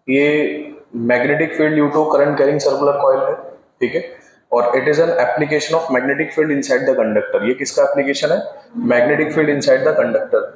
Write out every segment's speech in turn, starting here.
ये magnetic field due to current carrying circular coil है, ठीक है। और it is an application of magnetic field inside the conductor. ये किसका एप्लीकेशन है? Magnetic field inside the conductor.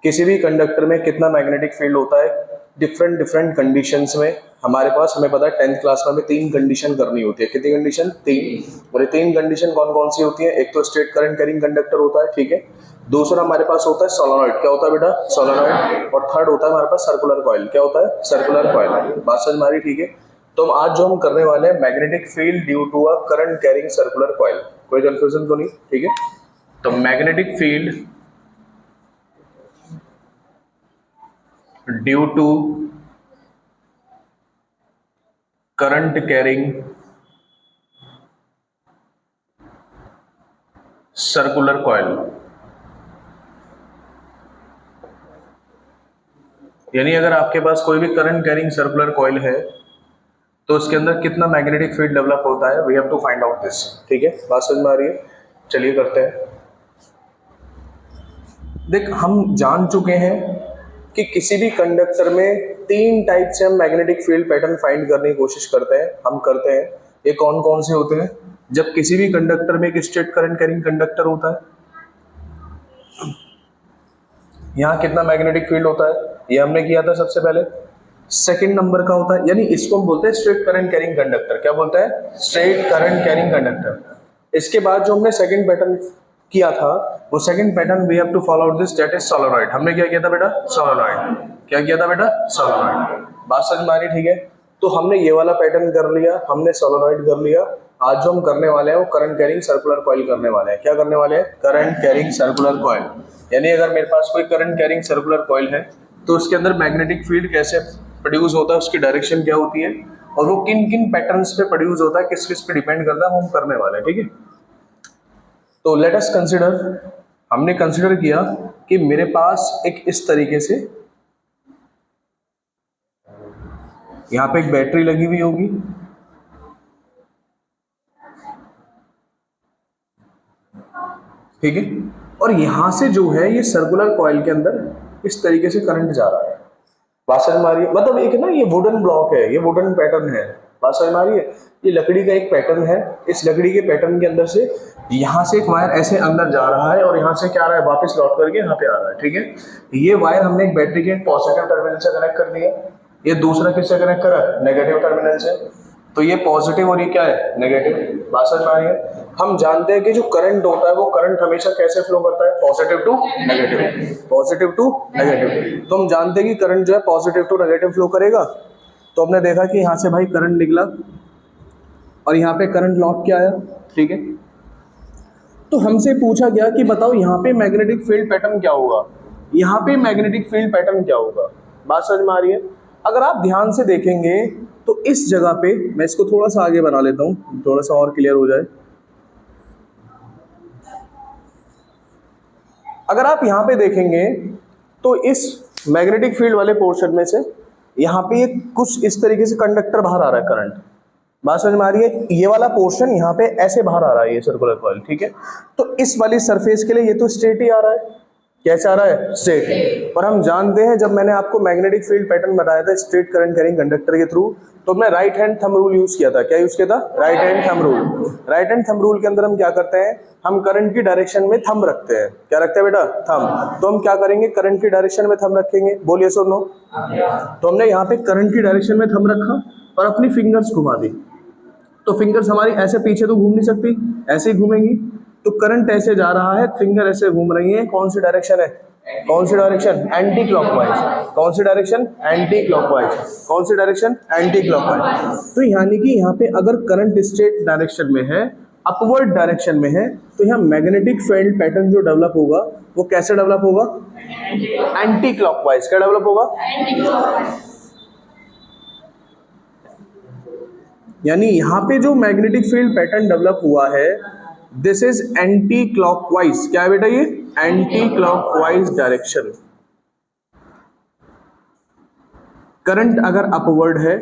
किसी भी कंडक्टर में कितना मैग्नेटिक फील्ड होता है डिफरेंट डिफरेंट कंडीशंस में। हमारे पास, हमें पता है 10th क्लास में हमें 3 कंडीशन करनी होती है। कितनी कंडीशन? 3। और ये 3 कंडीशन कौन कौन सी होती है? एक तो स्ट्रेट करंट कैरिंग कंडक्टर होता है, ठीक है। दूसरा हमारे पास होता है सोलेनॉइड। क्या होता है बेटा? सोलेनॉइड। और थर्ड होता है हमारे पास सर्कुलर कॉइल। क्या होता है? Circular coil. बात समझ में आ रही? ठीक है। तो आज जो हम करने वाले हैं, magnetic field due to a current carrying circular coil. कोई कंफ्यूजन तो नहीं? ठीक है। तो magnetic field due to current carrying circular coil, यानी अगर आपके पास कोई भी करंट कैरिंग सर्कुलर कॉइल है तो उसके अंदर कितना मैग्नेटिक फील्ड डेवलप होता है, we have to find out this. ठीक है, बात समझ में आ रही है? चलिए करते हैं। देख, हम जान चुके हैं कि किसी भी कंडक्टर में 3 टाइप से हम मैग्नेटिक फील्ड पैटर्न फाइंड करने की कोशिश करते हैं, हम करते हैं। ये कौन कौन से होते हैं? जब किसी भी कंडक्टर में एक स्ट्रेट करंट कैरिंग कंडक्टर होता है, यहाँ कितना मैग्नेटिक फील्ड होता है, ये हमने किया था सबसे पहले। सेकंड नंबर का होता है, यानी इसको हम बोलते हैं स्ट्रेट करंट कैरिंग कंडक्टर। क्या बोलते हैं? Straight current carrying conductor. इसके बाद जो हमने सेकंड पैटर्न किया था, वो second pattern we have to follow out this, that is solenoid. हमने क्या किया था बेटा? सोलेनॉइड। क्या किया था बेटा? सोलेनॉइड। बात समझ में आ रही? ठीक है। तो हमने ये वाला पैटर्न कर लिया, हमने सोलेनॉइड कर लिया। आज जो हम करने वाले हैं वो करंट कैरिंग सर्कुलर कॉइल करने वाले हैं। क्या करने वाले हैं? Current carrying circular coil. यानी अगर मेरे पास कोई करंट कैरिंग सर्कुलर कॉइल है तो उसके अंदर मैग्नेटिक फील्ड कैसे प्रोड्यूस होता है, उसकी डायरेक्शन क्या होती है, और वो किन किन पैटर्न्स पे प्रोड्यूस होता है, किस किस पे डिपेंड करता है, वो हम करने वाले हैं। ठीक है। तो लेट अस कंसिडर, हमने कंसिडर किया कि मेरे पास एक इस तरीके से यहाँ पे एक बैटरी लगी हुई होगी, ठीक है। और यहां से जो है ये सर्कुलर कॉइल के अंदर इस तरीके से करंट जा रहा है। बात समझ में आ रही है? मतलब एक ना ये वुडन ब्लॉक है, ये वुडन पैटर्न है। बात समझ में आ रही है? ये लकड़ी का एक पैटर्न है। इस लकड़ी के पैटर्न के अंदर से यहाँ से एक वायर ऐसे अंदर जा रहा है और यहाँ से क्या आ रहा है, वापस लौट करके यहाँ पे आ रहा है। ठीक है। ये वायर हमने एक बैटरी के पॉजिटिव टर्मिनल से कनेक्ट कर दिया, ये दूसरा किससे कनेक्ट करा? नेगेटिव टर्मिनल से। तो ये पॉजिटिव और ये क्या है? नेगेटिव। बात समझ में आ रही है? हम जानते हैं कि जो करंट होता है वो करंट हमेशा कैसे फ्लो करता है? Positive to negative, positive to negative. तो हम जानते हैं कि करंट जो है पॉजिटिव टू नेगेटिव फ्लो करेगा। तो हमने देखा कि यहाँ से भाई करंट निकला और यहाँ पे करंट लौट के आया, ठीक है। तो हमसे पूछा गया कि बताओ यहाँ पे मैग्नेटिक फील्ड पैटर्न क्या होगा, यहाँ पे मैग्नेटिक फील्ड पैटर्न क्या होगा। बात समझ में आ रही है? अगर आप ध्यान से देखेंगे तो इस जगह पे, मैं इसको थोड़ा सा आगे बना लेता हूँ थोड़ा सा और क्लियर हो जाए। अगर आप यहाँ पे देखेंगे तो इस मैग्नेटिक फील्ड वाले पोर्शन में से यहाँ पे ये कुछ इस तरीके से कंडक्टर बाहर आ रहा है, करंट। बात समझ में आ रही है? ये वाला पोर्शन यहाँ पे ऐसे बाहर आ रहा है, ये सर्कुलर कॉइल, ठीक है। तो इस वाली सरफेस के लिए ये तो स्ट्रेट ही आ रहा है। कैसे आ रहा है? स्ट्रेट। और हम जानते हैं, जब मैंने आपको मैग्नेटिक फील्ड पैटर्न बताया था स्ट्रेट करंट कैरिंग कंडक्टर के थ्रू, तो मैं right hand thumb rule use किया था। क्या यूज किया था? Right hand thumb rule. Right hand thumb rule के अंदर हम क्या करते हैं, हम करंट की डायरेक्शन में थंब रखते हैं। क्या रखते हैं बेटा? थंब। तो हम क्या करेंगे, करंट की डायरेक्शन में थंब रखेंगे। बोलिए सो नो। तो हमने यहाँ पे करंट की डायरेक्शन में थंब रखा और अपनी फिंगर्स घुमा दी। तो फिंगर्स हमारी ऐसे पीछे तो घूम नहीं सकती, ऐसे ही घूमेंगी। तो करंट ऐसे जा रहा है, फिंगर ऐसे घूम रही है। कौन सी डायरेक्शन है? कौन सी डायरेक्शन? Anti clockwise. कौन सी डायरेक्शन? Anti clockwise. कौन सी डायरेक्शन? Anti clockwise. तो यानी कि यहाँ पे अगर करंट स्ट्रेट डायरेक्शन में है, अपवर्ड डायरेक्शन में है, तो यहाँ मैग्नेटिक फील्ड पैटर्न जो डेवलप होगा वो कैसे डेवलप होगा? Anti clockwise. क्या डेवलप होगा? यानी यहाँ पे जो मैग्नेटिक फील्ड पैटर्न डेवलप हुआ है, दिस इज एंटी क्लॉकवाइज। क्या है बेटा? ये एंटी क्लॉकवाइज डायरेक्शन। करंट अगर अपवर्ड है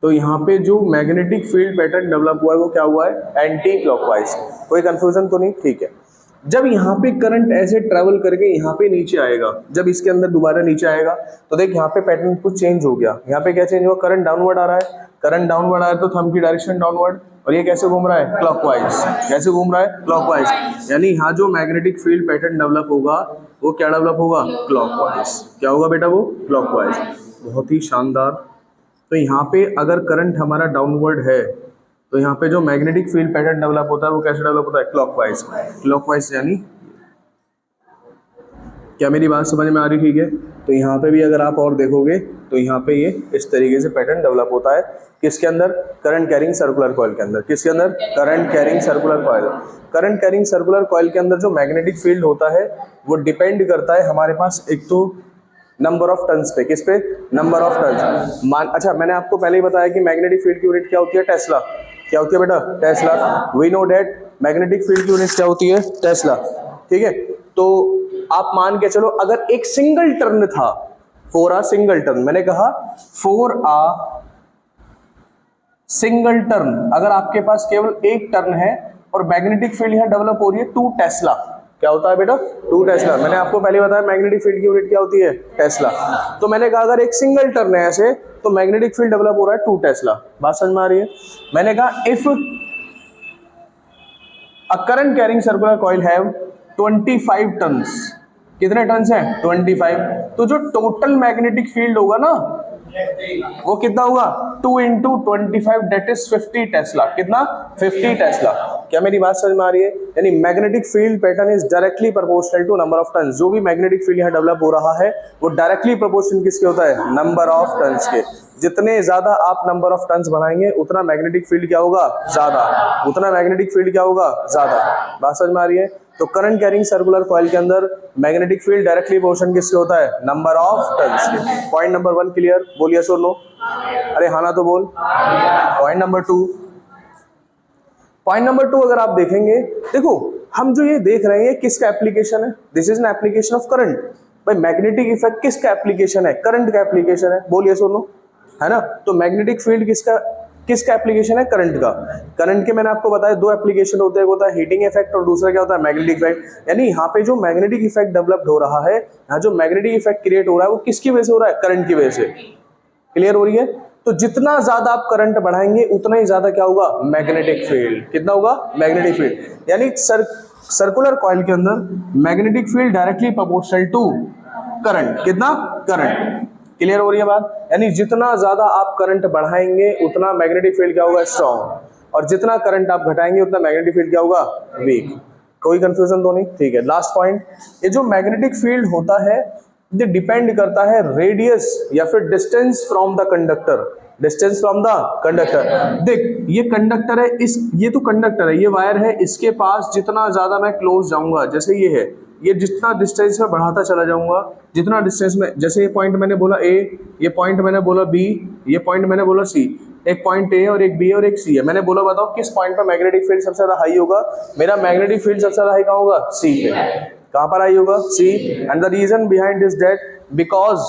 तो यहाँ पे जो मैग्नेटिक फील्ड पैटर्न डेवलप हुआ है वो क्या हुआ है? Anti clockwise. कोई कंफ्यूजन तो नहीं? ठीक है। जब यहाँ पे करंट ऐसे ट्रेवल करके यहाँ पे नीचे आएगा, जब इसके अंदर दोबारा नीचे आएगा तो देख यहाँ पे पैटर्न कुछ चेंज हो गया। यहाँ पे क्या चेंज हुआ, करंट डाउनवर्ड आ रहा है, करंट डाउनवर्ड आ रहा है तो थंब की डायरेक्शन डाउनवर्ड, और ये कैसे घूम रहा है, क्लॉकवाइज। कैसे घूम रहा है, क्लॉकवाइज। यानी यहाँ जो मैग्नेटिक फील्ड पैटर्न डेवलप होगा वो क्या डेवलप होगा, क्लॉकवाइज। क्या होगा बेटा, वो क्लॉकवाइज। बहुत ही शानदार। तो यहाँ पे अगर करंट हमारा डाउनवर्ड है तो यहाँ पे जो मैग्नेटिक फील्ड पैटर्न डेवलप होता है वो कैसे डेवलप होता है, क्लॉकवाइज। क्लॉकवाइज यानी, क्या मेरी बात समझ में आ रही, ठीक है। तो यहाँ पे भी अगर आप और देखोगे तो यहाँ पे ये इस तरीके से पैटर्न डेवलप होता है, किसके अंदर, करंट कैरिंग सर्कुलर कॉइल के अंदर। किसके अंदर, current carrying circular coil. Current carrying circular coil के अंदर जो मैग्नेटिक फील्ड होता है वो डिपेंड करता है हमारे पास एक तो नंबर ऑफ टर्न्स पे, किस पे, नंबर ऑफ टर्न्स। अच्छा मैंने आपको पहले ही बताया कि मैग्नेटिक फील्ड की यूनिट क्या होती है, टेस्ला। क्या होती है बेटा, tesla. We know that magnetic field की यूनिट क्या होती है, टेस्ला। ठीक है। तो आप मान के चलो अगर एक सिंगल टर्न था, फॉर अ सिंगल टर्न, मैंने कहा फॉर अ सिंगल टर्न, अगर आपके पास केवल एक टर्न है और मैग्नेटिक फील्ड यहां डेवलप हो रही है 2 टेस्ला। क्या होता है बेटा, 2 टेस्ला। मैंने आपको पहले बताया मैग्नेटिक फील्ड की यूनिट क्या होती है, टेस्ला। तो मैंने कहा अगर एक सिंगल टर्न है ऐसे तो मैग्नेटिक फील्ड डेवलप हो रहा है 2 टेस्ला। बात समझ में आ रही है। मैंने कहा if a current carrying circular coil have 25 turns, कितने टर्न्स हैं, 25। तो जो टोटल मैग्नेटिक फील्ड होगा ना वो कितना होगा, 2 इंटू 25 डेट इज 50 टेस्ला। कितना, 50 टेस्ला। क्या मेरी बात समझ में आ रही है। यानी magnetic field pattern is directly proportional to number of turns. जो भी मैग्नेटिक फील्ड यहाँ डेवलप हो रहा है वो डायरेक्टली प्रोपोर्शनल किसके होता है, नंबर ऑफ टर्न्स के। जितने ज्यादा आप नंबर ऑफ टर्न्स बढ़ाएंगे उतना मैग्नेटिक फील्ड क्या होगा, ज्यादा। उतना मैग्नेटिक फील्ड क्या होगा, ज्यादा। बात समझ में आ रही है। तो करंट कैरिंग सर्कुलर कॉइल के अंदर मैग्नेटिक फील्ड डायरेक्टली प्रोपोर्शनल किससे होता है, नंबर ऑफ टर्न्स के। पॉइंट नंबर 1 क्लियर, बोलिए सो नो। अरे हाँ ना तो बोल। पॉइंट नंबर 2, पॉइंट नंबर 2 अगर आप देखेंगे, देखो हम जो ये देख रहे हैं किसका एप्लीकेशन है, this is an application of current. भाई मैग्नेटिक इफेक्ट किसका एप्लीकेशन है, करंट का एप्लीकेशन है, बोलिए सुनो, है ना। तो मैग्नेटिक फील्ड किसका किसका एप्लीकेशन है, करंट का। करंट के मैंने आपको बताया 2 एप्लीकेशन होते हैं, एक होता है हीटिंग इफेक्ट और दूसरा क्या होता है, मैग्नेटिक इफेक्ट। यानी यहाँ पे जो मैग्नेटिक इफेक्ट डेवलप्ड हो रहा है, यहाँ जो मैग्नेटिक इफेक्ट क्रिएट हो रहा है वो किसकी वजह से हो रहा है, करंट की वजह से। क्लियर हो रही है। तो जितना ज्यादा आप करंट बढ़ाएंगे उतना ही ज्यादा क्या होगा, मैग्नेटिक फील्ड। कितना होगा, मैग्नेटिक फील्ड। यानी सर्कुलर कॉइल के अंदर magnetic field directly proportional to current. कितना, करंट। क्लियर हो रही है बात। यानी जितना ज्यादा आप करंट बढ़ाएंगे उतना मैग्नेटिक फील्ड क्या होगा, स्ट्रॉन्ग, और जितना करंट आप घटाएंगे उतना मैग्नेटिक फील्ड क्या होगा, वीक। कोई कंफ्यूजन तो नहीं, ठीक है। लास्ट पॉइंट, ये जो मैग्नेटिक फील्ड होता है ये डिपेंड करता है रेडियस या फिर distance from the conductor. Distance from the conductor. देख ये कंडक्टर है, इस ये तो कंडक्टर है, ये वायर है, इसके पास जितना ज्यादा मैं क्लोज जाऊंगा, जैसे ये है, ये जितना डिस्टेंस में बढ़ाता चला जाऊंगा, जितना डिस्टेंस में, जैसे ये पॉइंट मैंने बोला ए, ये पॉइंट मैंने बोला बी, ये पॉइंट मैंने बोला सी, एक पॉइंट ए और एक बी और एक सी है। मैंने बोला बताओ किस पॉइंट पर मैग्नेटिक फील्ड सबसे ज्यादा हाई होगा। मेरा मैग्नेटिक फील्ड सबसे ज्यादा हाई कहाँ होगा, सी पे। कहां पर आई होगा, C. And the reason behind is that because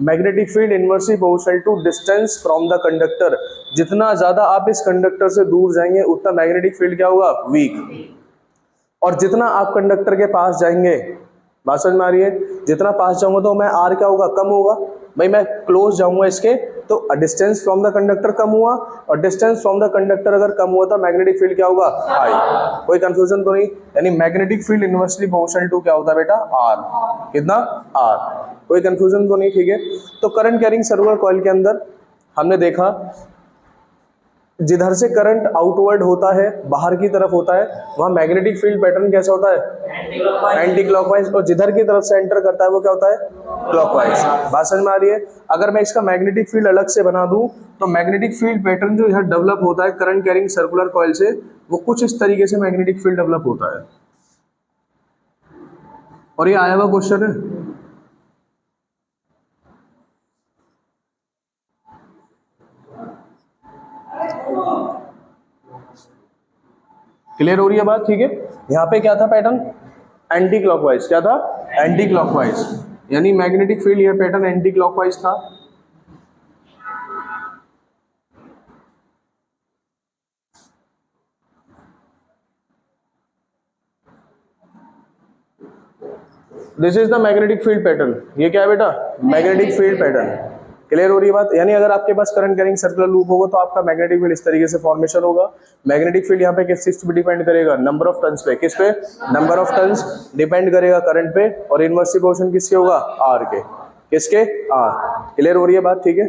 magnetic field inversely proportional to distance from the conductor. जितना ज्यादा आप इस कंडक्टर से दूर जाएंगे उतना मैग्नेटिक फील्ड क्या होगा, वीक। और जितना आप कंडक्टर के पास जाएंगे, बात समझ में आ रही है, जितना पास जाऊंगा तो मैं आर क्या होगा, कम होगा। भाई मैं क्लोज जाऊंगा इसके तो डिस्टेंस फ्रॉम द कंडक्टर कम हुआ, और डिस्टेंस फ्रॉम द कंडक्टर अगर कम हुआ तो मैग्नेटिक फील्ड क्या होगा, हाई। कोई कंफ्यूजन तो नहीं। यानी magnetic field inversely proportional to क्या होता है बेटा, आर। कितना, आर। कोई कंफ्यूजन तो नहीं, ठीक है। तो करंट कैरिंग सर्कुलर कॉइल के अंदर हमने देखा जिधर से करंट आउटवर्ड होता है, बाहर की तरफ होता है, वहां मैग्नेटिक फील्ड पैटर्न कैसा होता है, एंटी क्लॉकवाइज। और जिधर की तरफ से एंटर करता है वो क्या होता है, क्लॉकवाइज। बात समझ में आ रही है। अगर मैं इसका मैग्नेटिक फील्ड अलग से बना दूं तो मैग्नेटिक फील्ड पैटर्न जो यहाँ डेवलप होता है करंट कैरिंग सर्कुलर कॉइल से, वो कुछ इस तरीके से मैग्नेटिक फील्ड डेवलप होता है। और ये आया हुआ क्वेश्चन है। क्लियर हो रही है बात, ठीक है। यहाँ पे क्या था पैटर्न, एंटी क्लॉकवाइज। क्या था, एंटी क्लॉकवाइज। यानी मैग्नेटिक फील्ड यह पैटर्न एंटी क्लॉकवाइज था। This is the magnetic field pattern. ये क्या है बेटा? Magnetic field pattern. क्लियर हो रही है बात? यानी अगर आपके पास करंट कैरिंग सर्कुलर लूप होगा तो आपका मैग्नेटिक फील्ड इस तरीके से फॉर्मेशन होगा। मैग्नेटिक फील्ड यहाँ पे किस चीज पे डिपेंड करेगा? नंबर ऑफ टर्न्स पे। किस पे? नंबर ऑफ टर्न्स डिपेंड करेगा करंट पे, और इनवर्स प्रोपोर्शन किसके होगा? आर के। किसके? आर। क्लियर हो रही है बात? ठीक है।